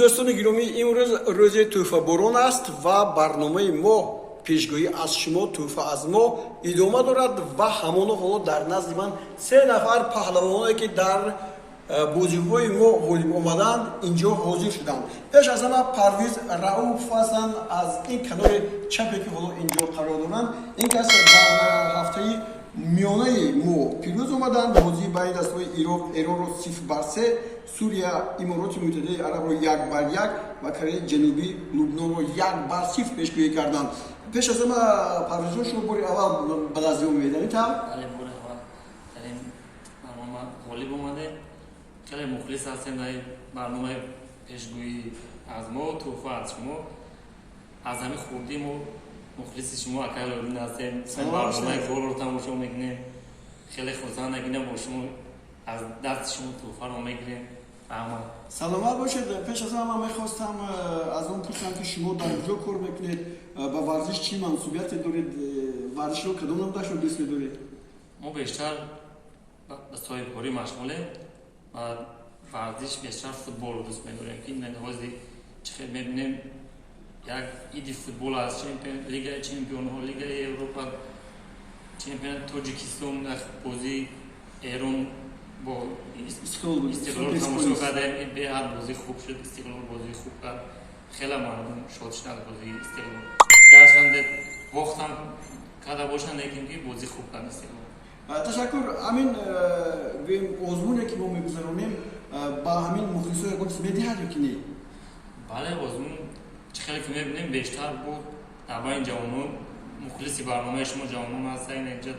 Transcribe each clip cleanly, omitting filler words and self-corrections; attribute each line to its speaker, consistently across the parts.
Speaker 1: دوستان گرامی امروز روز توفه باران است و برنامه ما پیشگویی از شما توفه از ما ادامه دارد و همانا حالا در نزد من سه نفر پهلوانی که در بازی‌های ما غالب آمدند اینجا حاضر شدند. پیش از همه پرویز رؤوف هستند از این کنار چپی که حالا اینجا قرار دارند. این کس در هفته میانه ما پیروز آمدند. بازی بین دست‌های ایران رو 0-3، سوریه امارات متحده عرب رو 1-1 و کره جنوبی لبنان رو 1-0 پیشگویی کردند. پیش از همه پرویز جان شما باری اول به دست می‌آورید تا
Speaker 2: بله باره اول داریم برنامه غالب اومده. خیلی مخلص هستیم در برنامه پیشگویی از ما توفه از شما. از همین خوردیم و مخلص شما اکل اولین هستیم. برنامه گل رو تماشا میکنیم. خیلی خوشحال نگینم با شما از دست شما توفه رو میگیریم.
Speaker 1: سلامت باشید. پیش از همه میخواستم از اون پرسیدم که شما در کجا کار میکنید، به ورزش چی منصوبیت دارید، ورزش رو کدوم نمودش رو دوست می‌دارید؟
Speaker 2: ما بیشتر به صاحبکاری مشغولیم و ورزش بیشتر فوتبال رو دوست می‌داریم که این لحاظی چه می‌بینیم یک ایدی فوتبال از لیگ چمپیون‌ها، لیگ اروپا، چمپیون تاجیکستان بازی ایران با استقلال تماشا کردیم. به هر بازی خوب شد، استقلال بازی خوب کرد، خیلی مردم شاد شدن بازی استقلال. گرچند وقت هم کرده باشند لیکن که بازی خوب کرد استقلال.
Speaker 1: تشکر. همین آزمونه که ما می‌گذرونیم با همین مخلصای گل می‌دهد یا که نه؟
Speaker 2: بله آزمون خیلی که می‌بینیم بیشتر بود در این جوانان مخلصی برنامه شما جوانان هستن. اینجا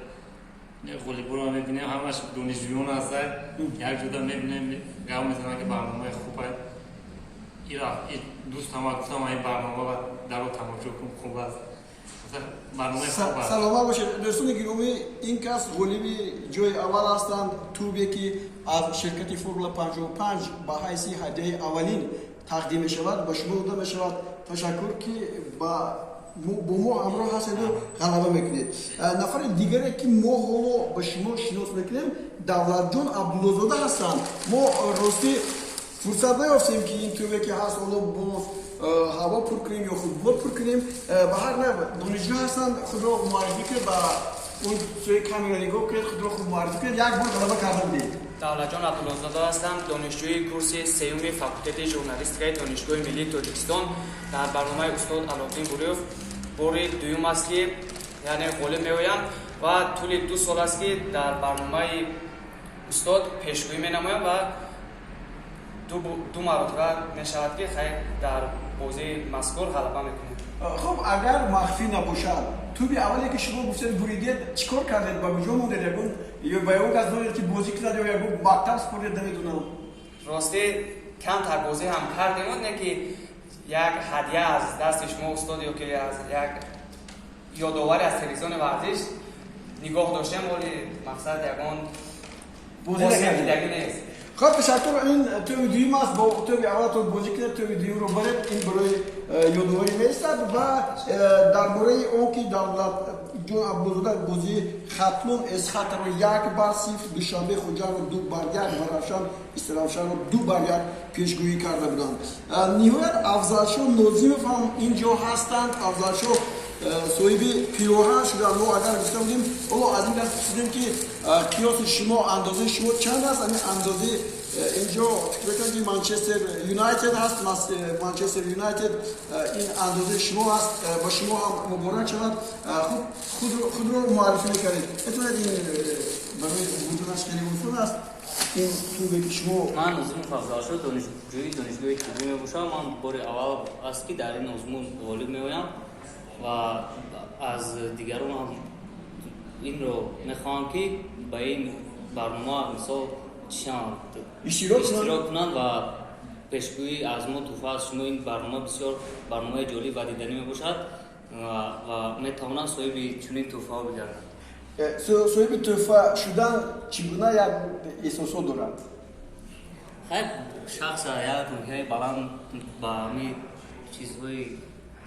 Speaker 2: غالیبا رو می‌بینیم همش دانشجویان هستن. یک جدا می‌بینیم گام می‌زنن که برنامه خوبه. این دوست هم گفتم این برنامه رو در تماشا کن، خوب است. برنامه خوب است.
Speaker 1: سلامت باشید. دوستان گرامی این کس غالیبی جای اول هستند. توبی که از شرکت فرمول 55 به حیث هدیه اولین تقدیم می‌شود به شما داده می‌شود. تشکر که با ما همراه هستید و غلبه میکنید. نفر دیگری که ما حالا به شما شناس میکنیم دولت جان عبدالله‌زاده هستند. ما راستی فرصت نیافتیم که این توبه که هست حالا با هوا پر کنیم یا فوتبال پر کنیم. به هر نوع دانشجو هستند. خود را معرفی کنید، با اون سوی کامیرا نگاه کنید، خود را خوب معرفی کنید. یک بار غلبه کردن دید.
Speaker 3: دولت جان عبدالله‌زاده هستم، دانشجوی کورس سیوم فاکولته ژورنالیستیک دانشگاه ملی تاجیکستان. در برنامه استاد علاءالدین بوریوف باری دوم است که یعنی غالب می‌آیم و طول 2 سال است که در برنامه استاد پیشگویی می‌نمایم و دو مرتبه می‌شود که خیر در بازی مذکور غلبه می‌کنیم.
Speaker 1: خب اگر مخفی نباشد توی اولی که شما گفتید بریدید چیکار کردید؟ با کجا موندید؟ یا با اون کس دارید که بازی کرد یا مکتب سپردید نمیدونم.
Speaker 3: راستی کمتر بازی هم کردیم نه که یک هدیه از دست شما استاد یا که از یک یادآوری از تلویزیون ورزش نگاه داشتیم، ولی مقصد یگان بازی دیگه نیست.
Speaker 1: خب تشکر. این توی دویم است. با توی اول تو بازی کرد، توی دویم رو برید این برای یادآوری میستد و درباره اون که دولت جان عبدالله‌زاده بازی ختلون اسخط رو 1-0 دوشنبه خوجا رو 2-1 و رفشان استرافشان رو 2-1 پیشگویی کرده بودند. نهایت افضلشو نازیم هم اینجا هستند. افضلشو صاحب پیراهن شدن. ما اگر گفته بودیم اولا از این دست پرسیدیم که قیاس شما اندازه شما چند است؟ این اندازه اینجا فکر کنید منچستر یونایتد هست. منچستر یونایتد این اندازه شما هست. با شما هم مبارک شود. خود رو معرفی میکنید. بتونید این برای بودنش خیلی مفید است. این توبه که شما
Speaker 4: من نظم فضلشو دانشجوی کبیر میباشم. من بار اول است که در این نظمون غالب میایم و از دیگران هم این رو میخوام که به این برنامه مثال اشتراک کنند و پیشگویی از ما توفه از شما. این برنامه بسیار برنامه جالب و دیدنی میباشد و میتوانند صاحب چنین توفه ها بگردند.
Speaker 1: صاحب توفه شدن چگونه یک احساسات دارد؟
Speaker 4: خیلی شخص یک روحیه بلند با همین چیزهای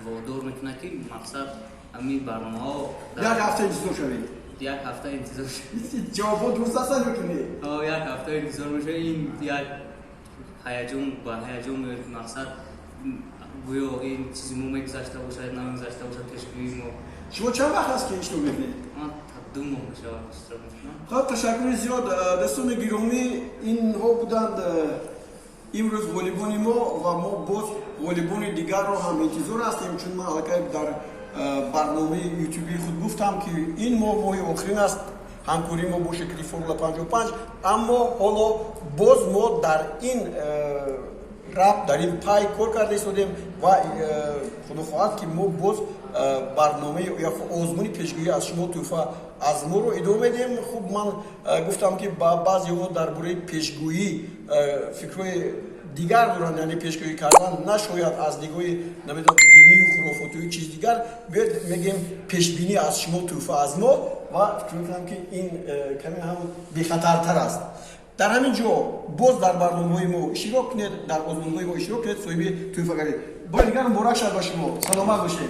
Speaker 4: وادار میکنه که مقصد همین برنامه ها
Speaker 1: یک هفته انتظار شوید.
Speaker 4: یک هفته انتظار
Speaker 1: جوابات درست هستن یا که نه؟
Speaker 4: یک هفته انتظار میشه. این یک ҳаяҷон ба ҳаяҷон меояд ки мақсад гӯё ин чизи мо мегузашта бошад намегузашта бошад пешгӯии мо.
Speaker 1: شما چند وقت هست که اشتراک میکنید؟
Speaker 4: ман та 2 моҳ мешавад иштирок мекунам.
Speaker 1: خب تشکر زیاد دوستان گرامی اینها بودند امروز والیبال ما و ما باز والیبال دیگر رو هم انتظار هستیم چون من الان در برنامه یوتیوبی خود گفتم که این ماه آخرین است همکاری ما با شرکت فرمول 55 اما حالا باز ما در این رفت در این پای کار کرده ایستادیم و خدا خواهد که ما باز برنامه یا آزمون پیشگویی از شما توفا از ما رو ادامه میدیم. خب من گفتم که با بعضی‌ها درباره پیشگویی فکرای دیگر دارن، یعنی پیشگویی کردن نه شاید از نگاه نمیدونم دینی و خرافاتی و چیز دیگر، میگیم پیشبینی از شما توفا از ما و فکر می‌کنم که این کمی هم بی‌خطرتر است. در همین جا باز در برنامه‌های ما اشتراک کنید، در آزمون‌های ما اشتراک کنید، صاحب توفا گردید. با دیگر مبارک شد با شما. سلامت باشید.